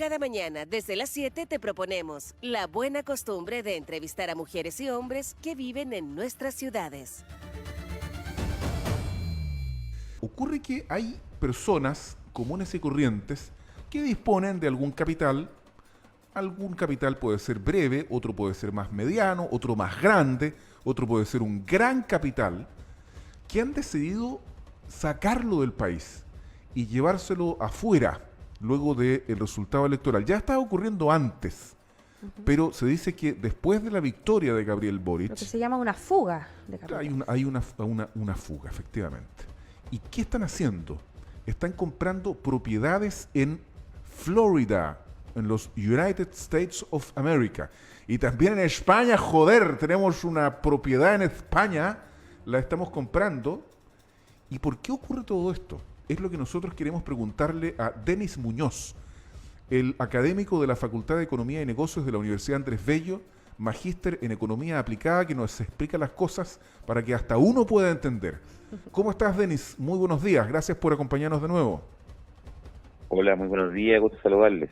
Cada mañana, desde las 7, te proponemos la buena costumbre de entrevistar a mujeres y hombres que viven en nuestras ciudades. Ocurre que hay personas comunes y corrientes que disponen de algún capital. Algún capital puede ser breve, otro puede ser más mediano, otro más grande, otro puede ser un gran capital, que han decidido sacarlo del país y llevárselo afuera luego del resultado electoral. Ya estaba ocurriendo antes, pero se dice que después de la victoria de Gabriel Boric... Lo que se llama una fuga de capital. Hay una fuga, efectivamente. ¿Y qué están haciendo? Están comprando propiedades en Florida, en los United States of America. Y también en España, joder, tenemos una propiedad en España, la estamos comprando. ¿Y por qué ocurre todo esto? Es lo que nosotros queremos preguntarle a Denis Muñoz, el académico de la Facultad de Economía y Negocios de la Universidad Andrés Bello, magíster en Economía Aplicada, que nos explica las cosas para que hasta uno pueda entender. ¿Cómo estás, Denis? Muy buenos días, gracias por acompañarnos de nuevo. Hola, muy buenos días, gusto saludarles.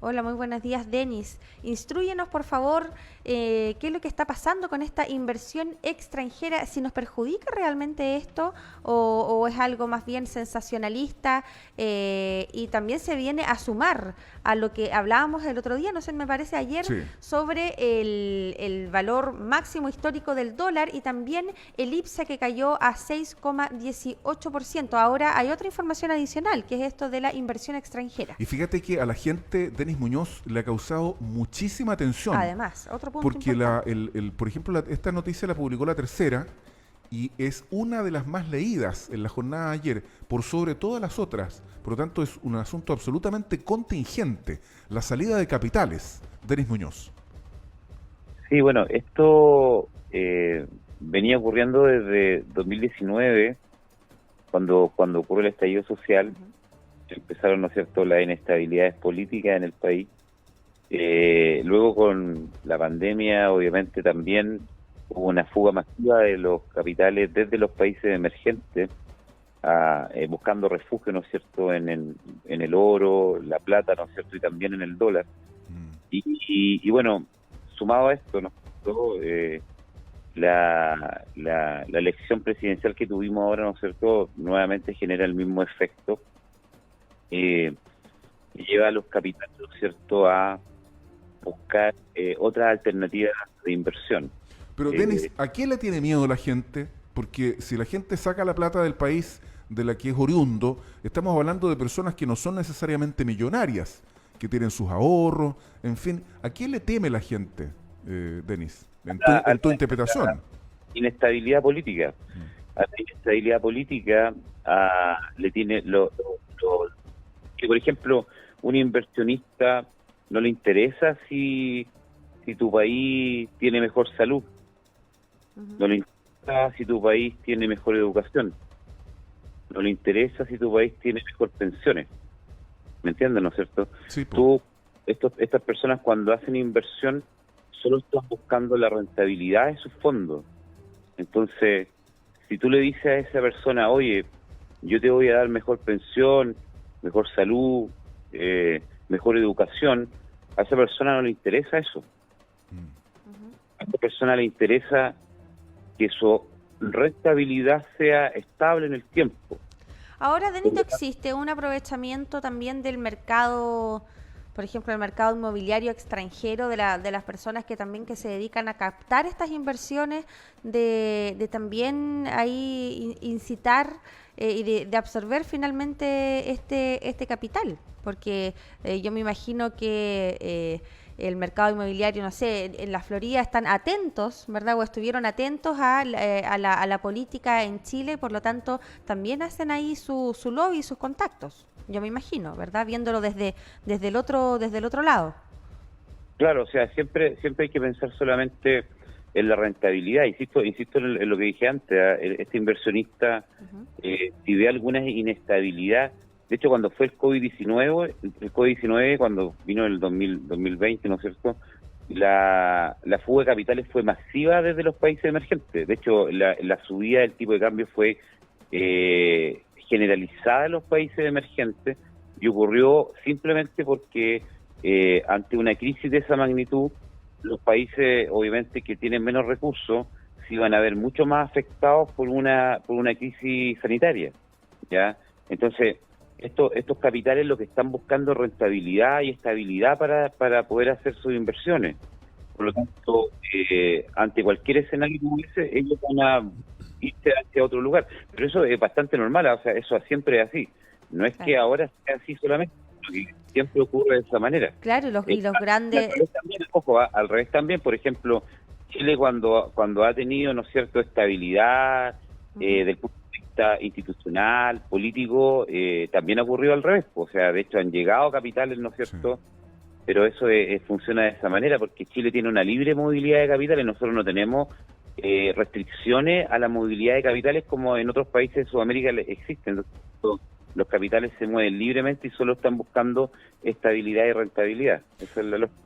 Hola, muy buenos días, Denis. Instrúyenos, por favor, qué es lo que está pasando con esta inversión extranjera, si nos perjudica realmente esto o es algo más bien sensacionalista y también se viene a sumar a lo que hablábamos el otro día, no sé, me parece ayer, sí, sobre el valor máximo histórico del dólar y también el IPSA que cayó a 6,18%. Ahora hay otra información adicional, que es esto de la inversión extranjera. Y fíjate que a la gente, Denis Muñoz, le ha causado muchísima atención. Además, otro punto porque por ejemplo, esta noticia la publicó La Tercera y es una de las más leídas en la jornada de ayer, por sobre todas las otras. Por lo tanto, es un asunto absolutamente contingente, la salida de capitales. Denis Muñoz. Sí, bueno, esto venía ocurriendo desde 2019, cuando ocurrió el estallido social. Empezaron, ¿no es cierto?, las inestabilidades políticas en el país. Luego con la pandemia, obviamente, también hubo una fuga masiva de los capitales desde los países emergentes, buscando refugio, ¿no es cierto?, en el oro, la plata, ¿no es cierto?, y también en el dólar. Y bueno, sumado a esto, ¿no?, la elección presidencial que tuvimos ahora, ¿no es cierto?, nuevamente genera el mismo efecto. Lleva a los capitales, ¿no es cierto?, a buscar otras alternativas de inversión. Pero, Denis, ¿a qué le tiene miedo la gente? Porque si la gente saca la plata del país de la que es oriundo, estamos hablando de personas que no son necesariamente millonarias, que tienen sus ahorros, en fin. ¿A qué le teme la gente, Denis, en tu interpretación? Inestabilidad política. A la inestabilidad política le tiene que, por ejemplo, un inversionista no le interesa si tu país tiene mejor salud, no le interesa si tu país tiene mejor educación, no le interesa si tu país tiene mejor pensiones. ¿Me entiendes, no es cierto? Sí, estas personas cuando hacen inversión solo están buscando la rentabilidad de sus fondos. Entonces, si tú le dices a esa persona, oye, yo te voy a dar mejor pensión, mejor salud, mejor educación, a esa persona no le interesa eso. A esa persona le interesa que su rentabilidad sea estable en el tiempo. Ahora, Denis, ¿existe un aprovechamiento también del mercado, por ejemplo, el mercado inmobiliario extranjero de las personas que también que se dedican a captar estas inversiones, de también ahí incitar y de absorber finalmente este capital? Porque yo me imagino que el mercado inmobiliario, no sé, en la Florida están atentos, ¿verdad? O estuvieron atentos a la política en Chile, por lo tanto, también hacen ahí su lobby y sus contactos. Yo me imagino, ¿verdad? Viéndolo desde el otro lado. Claro, o sea, siempre hay que pensar solamente en la rentabilidad. Insisto en lo que dije antes, este inversionista, si ve alguna inestabilidad. De hecho, cuando fue el COVID-19, cuando vino el 2020, ¿no es cierto?, la fuga de capitales fue masiva desde los países emergentes. De hecho, la subida del tipo de cambio fue generalizada en los países emergentes y ocurrió simplemente porque ante una crisis de esa magnitud, los países obviamente que tienen menos recursos se iban a ver mucho más afectados por una crisis sanitaria, ¿ya? Entonces, estos capitales lo que están buscando es rentabilidad y estabilidad para poder hacer sus inversiones. Por lo tanto, ante cualquier escenario como ese, ellos van a irse hacia otro lugar. Pero eso es bastante normal, o sea, eso siempre es así. No es que ahora sea así solamente, sino que siempre ocurre de esa manera. Claro, y los grandes... Al revés también, ojo, al revés también, por ejemplo, Chile cuando ha tenido, ¿no es cierto?, estabilidad del punto de vista institucional, político, también ha ocurrido al revés. O sea, de hecho han llegado capitales, ¿no es cierto?, sí. Pero eso funciona de esa manera porque Chile tiene una libre movilidad de capitales, nosotros no tenemos restricciones a la movilidad de capitales como en otros países de Sudamérica existen. Entonces, los capitales se mueven libremente y solo están buscando estabilidad y rentabilidad. Eso es la lógica.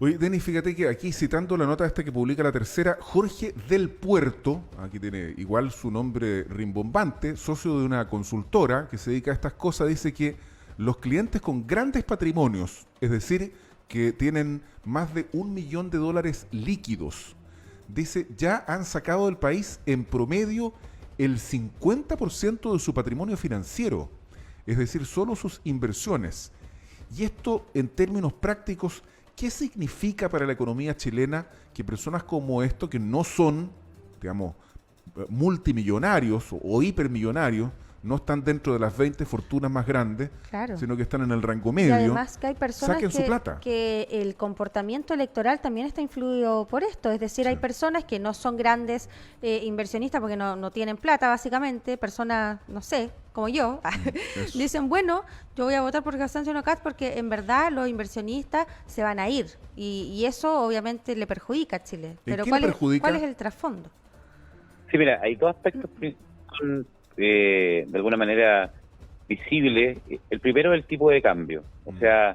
Oye, Denis, fíjate que aquí, citando la nota esta que publica La Tercera, Jorge del Puerto, aquí tiene igual su nombre rimbombante, socio de una consultora que se dedica a estas cosas, dice que los clientes con grandes patrimonios, es decir, que tienen más de $1 millón líquidos, dice, ya han sacado del país en promedio el 50% de su patrimonio financiero, es decir, solo sus inversiones. Y esto, en términos prácticos, ¿qué significa para la economía chilena que personas como esto, que no son, digamos, multimillonarios o hipermillonarios, no están dentro de las 20 fortunas más grandes, claro, sino que están en el rango medio, y además que hay personas saquen su plata? Que el comportamiento electoral también está influido por esto, es decir, sí, hay personas que no son grandes inversionistas porque no tienen plata, básicamente, personas, no sé, como yo, dicen, bueno, yo voy a votar por Constancio Nocat porque en verdad los inversionistas se van a ir, y eso obviamente le perjudica a Chile. Pero ¿cuál es el trasfondo? Sí, mira, hay dos aspectos que son de alguna manera visible. El primero es el tipo de cambio. O sea,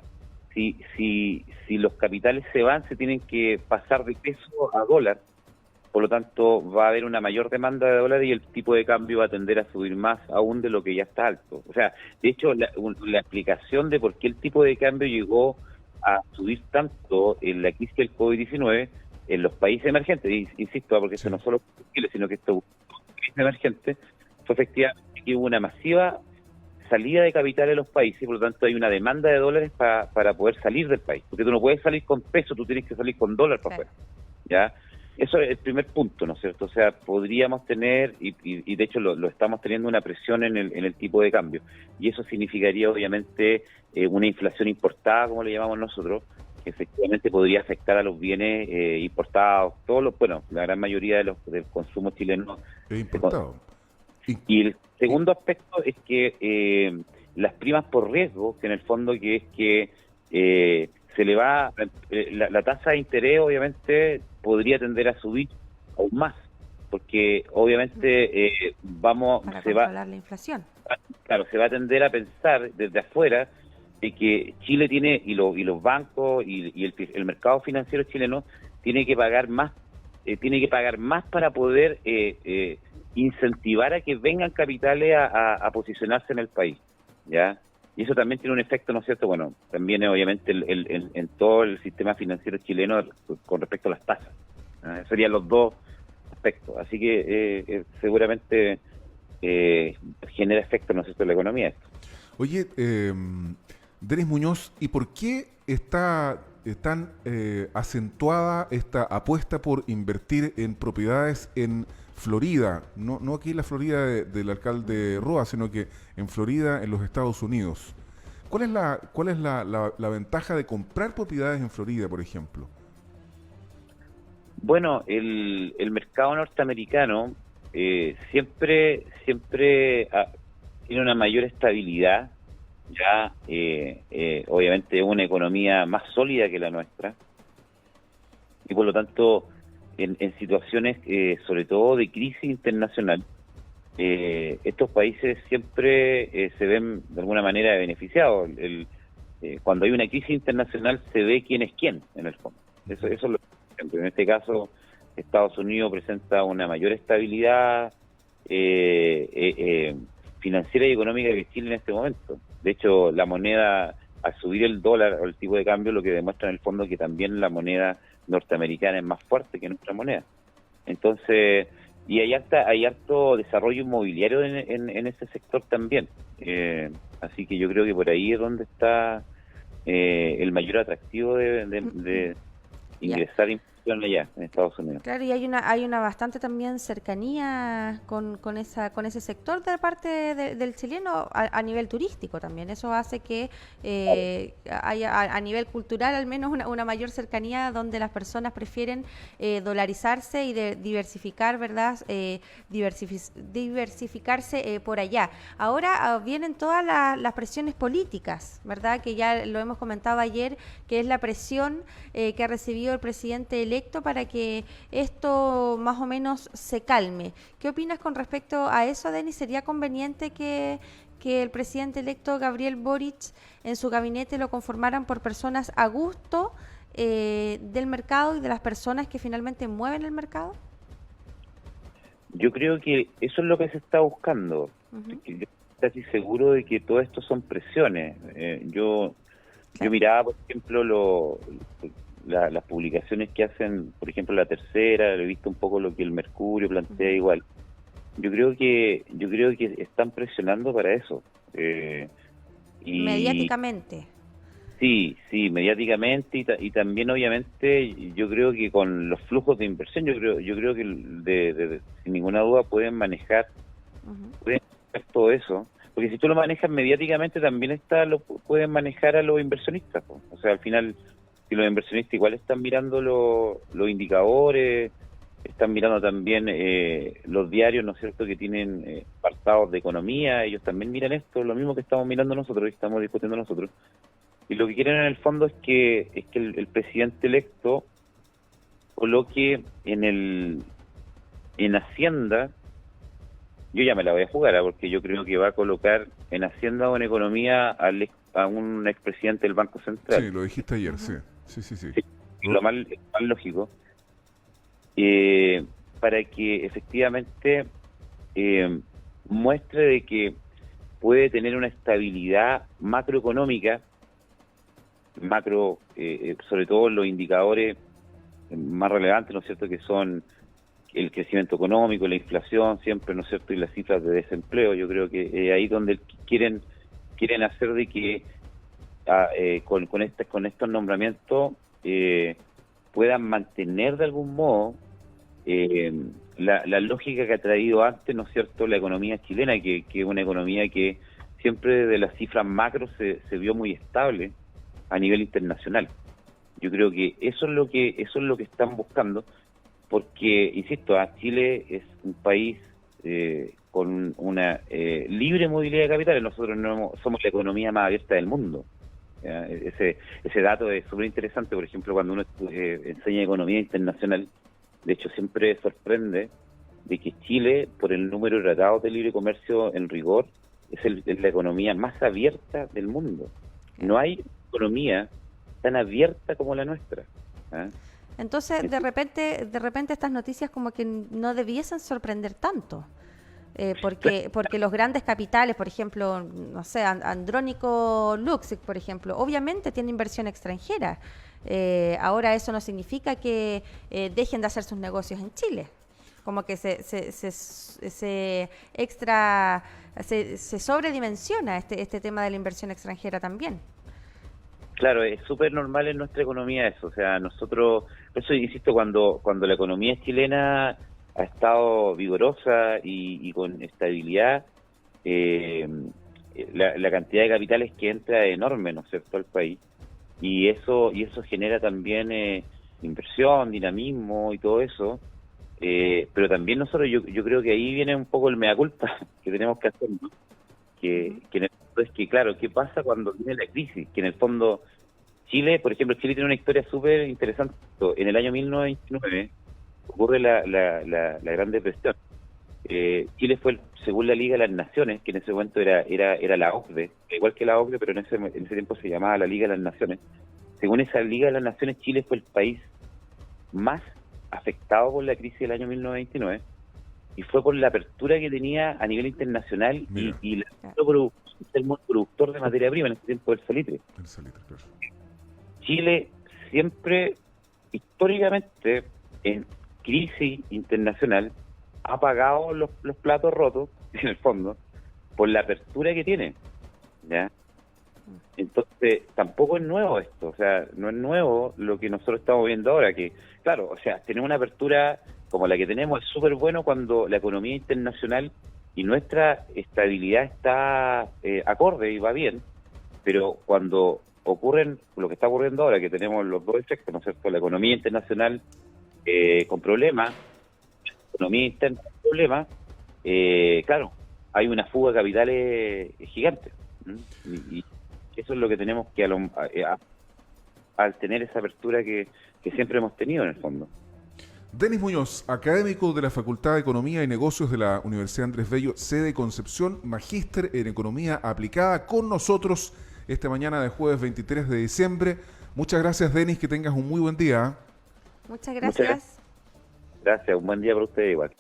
si los capitales se van, se tienen que pasar de peso a dólar. Por lo tanto, va a haber una mayor demanda de dólares y el tipo de cambio va a tender a subir más aún de lo que ya está alto. O sea, de hecho, la explicación de por qué el tipo de cambio llegó a subir tanto en la crisis del COVID-19 en los países emergentes, insisto, porque esto no solo Chile, sino que esto es emergente, fue efectivamente que hubo una masiva salida de capital en los países, por lo tanto hay una demanda de dólares para poder salir del país, porque tú no puedes salir con peso, tú tienes que salir con dólar para afuera, ¿ya? Eso es el primer punto, ¿no es cierto? O sea, podríamos tener, y de hecho lo estamos teniendo, una presión en el tipo de cambio, y eso significaría obviamente una inflación importada, como le llamamos nosotros, que efectivamente podría afectar a los bienes importados, la gran mayoría del consumo chileno es importado. Y el segundo aspecto es que las primas por riesgo, que en el fondo que es que se le va, la tasa de interés obviamente podría tender a subir aún más, porque obviamente para controlar la inflación. Claro, se va a tender a pensar desde afuera de que Chile tiene, y los bancos y el mercado financiero chileno tiene que pagar más para poder incentivar a que vengan capitales a posicionarse en el país, ¿ya? Y eso también tiene un efecto, ¿no es cierto? Bueno, también obviamente en todo el sistema financiero chileno con respecto a las tasas. Serían los dos aspectos. Así que seguramente genera efecto, ¿no es cierto?, en la economía esto. Oye, Denis Muñoz, ¿y por qué está tan acentuada esta apuesta por invertir en propiedades en Florida? No aquí en la Florida del alcalde Roa, sino que en Florida, en los Estados Unidos. ¿Cuál es la ventaja de comprar propiedades en Florida, por ejemplo? Bueno, el mercado norteamericano siempre tiene una mayor estabilidad, ya obviamente es una economía más sólida que la nuestra, y por lo tanto en situaciones sobre todo de crisis internacional, estos países siempre se ven de alguna manera beneficiados. Cuando hay una crisis internacional se ve quién es quién, en el fondo. Eso es lo que en este caso Estados Unidos presenta una mayor estabilidad, financiera y económica que Chile en este momento. De hecho, la moneda, al subir el dólar o el tipo de cambio, lo que demuestra en el fondo que también la moneda norteamericana es más fuerte que nuestra moneda. Entonces, y hay harto desarrollo inmobiliario en ese sector también. Así que yo creo que por ahí es donde está el mayor atractivo de ingresar inversión allá en Estados Unidos. Claro, y hay una bastante también cercanía con ese sector de parte del chileno a nivel turístico también. Eso hace que haya a nivel cultural al menos una mayor cercanía donde las personas prefieren dolarizarse y diversificar, ¿verdad? Diversificarse por allá. Ahora vienen todas las presiones políticas, ¿verdad? Que ya lo hemos comentado ayer, que es la presión que ha recibido el presidente electo para que esto más o menos se calme. ¿Qué opinas con respecto a eso, Denis? ¿Sería conveniente que el presidente electo Gabriel Boric en su gabinete lo conformaran por personas a gusto del mercado y de las personas que finalmente mueven el mercado? Yo creo que eso es lo que se está buscando. Yo estoy casi seguro de que todo esto son presiones. Yo miraba, por ejemplo, las publicaciones que hacen, por ejemplo, La Tercera, he visto un poco lo que el Mercurio plantea igual. Yo creo que están presionando para eso. Mediáticamente. Sí, mediáticamente y también obviamente yo creo que con los flujos de inversión, yo creo que sin ninguna duda pueden manejar todo eso. Porque si tú lo manejas mediáticamente, también lo pueden manejar a los inversionistas, po. O sea, al final, si los inversionistas igual están mirando los indicadores, están mirando también los diarios, ¿no es cierto?, que tienen apartados de economía, ellos también miran esto, lo mismo que estamos mirando nosotros y estamos discutiendo nosotros. Y lo que quieren en el fondo es que el presidente electo coloque en Hacienda, yo ya me la voy a jugar, porque yo creo que va a colocar en Hacienda o en Economía a un expresidente del Banco Central. Sí, lo dijiste ayer, sí. Lo más lógico, para que efectivamente muestre de que puede tener una estabilidad macroeconómica, sobre todo los indicadores más relevantes, ¿no es cierto?, que son el crecimiento económico, la inflación siempre, ¿no es cierto?, y las cifras de desempleo. Yo creo que ahí donde quieren hacer de que con estos nombramientos puedan mantener de algún modo la lógica que ha traído antes, ¿no es cierto?, la economía chilena, que es una economía que siempre de las cifras macro se vio muy estable a nivel internacional. Yo creo que eso es lo que están buscando, porque, insisto, Chile es un país con una libre movilidad de capitales. Nosotros somos la economía más abierta del mundo. Ese dato es súper interesante. Por ejemplo, cuando uno enseña economía internacional, de hecho siempre sorprende de que Chile, por el número de tratados de libre comercio en rigor, es la economía más abierta del mundo. No hay economía tan abierta como la nuestra. Entonces, de repente estas noticias como que no debiesen sorprender tanto, porque los grandes capitales, por ejemplo, no sé, Andrónico Luxic, por ejemplo, obviamente tiene inversión extranjera. Ahora eso no significa que dejen de hacer sus negocios en Chile. Como que se sobredimensiona este tema de la inversión extranjera también. Claro, es súper normal en nuestra economía eso. O sea, nosotros, por eso insisto, cuando la economía chilena ha estado vigorosa y con estabilidad, la cantidad de capitales que entra es enorme, ¿no es cierto?, al país. Y eso genera también inversión, dinamismo y todo eso. Pero también nosotros, yo creo que ahí viene un poco el mea culpa que tenemos que hacer, ¿no? Que en el fondo es que, claro, ¿qué pasa cuando viene la crisis? Que en el fondo Chile, por ejemplo, Chile tiene una historia súper interesante. En el año 1929 ocurre la Gran Depresión. Chile fue, según la Liga de las Naciones, que en ese momento era la OCDE, igual que la OCDE, pero en ese tiempo se llamaba la Liga de las Naciones. Según esa Liga de las Naciones, Chile fue el país más afectado por la crisis del año 1929, y fue por la apertura que tenía a nivel internacional Mira. y el mundo productor de materia prima en este tiempo del salitre. El salitre, claro. Chile siempre, históricamente, en crisis internacional, ha pagado los platos rotos, en el fondo, por la apertura que tiene, ¿ya? Entonces, tampoco es nuevo esto, o sea, no es nuevo lo que nosotros estamos viendo ahora, que, claro, o sea, tener una apertura como la que tenemos es súper bueno cuando la economía internacional y nuestra estabilidad está acorde y va bien, pero cuando ocurren lo que está ocurriendo ahora, que tenemos los dos efectos, ¿no es cierto? La economía internacional con problemas, la economía interna con problemas, claro, hay una fuga de capitales gigante. Y eso es lo que tenemos que, al tener esa apertura que siempre hemos tenido en el fondo. Denis Muñoz, académico de la Facultad de Economía y Negocios de la Universidad Andrés Bello, sede Concepción, magíster en Economía Aplicada, con nosotros esta mañana de jueves 23 de diciembre. Muchas gracias, Denis, que tengas un muy buen día. Muchas gracias. Gracias, un buen día para ustedes igual.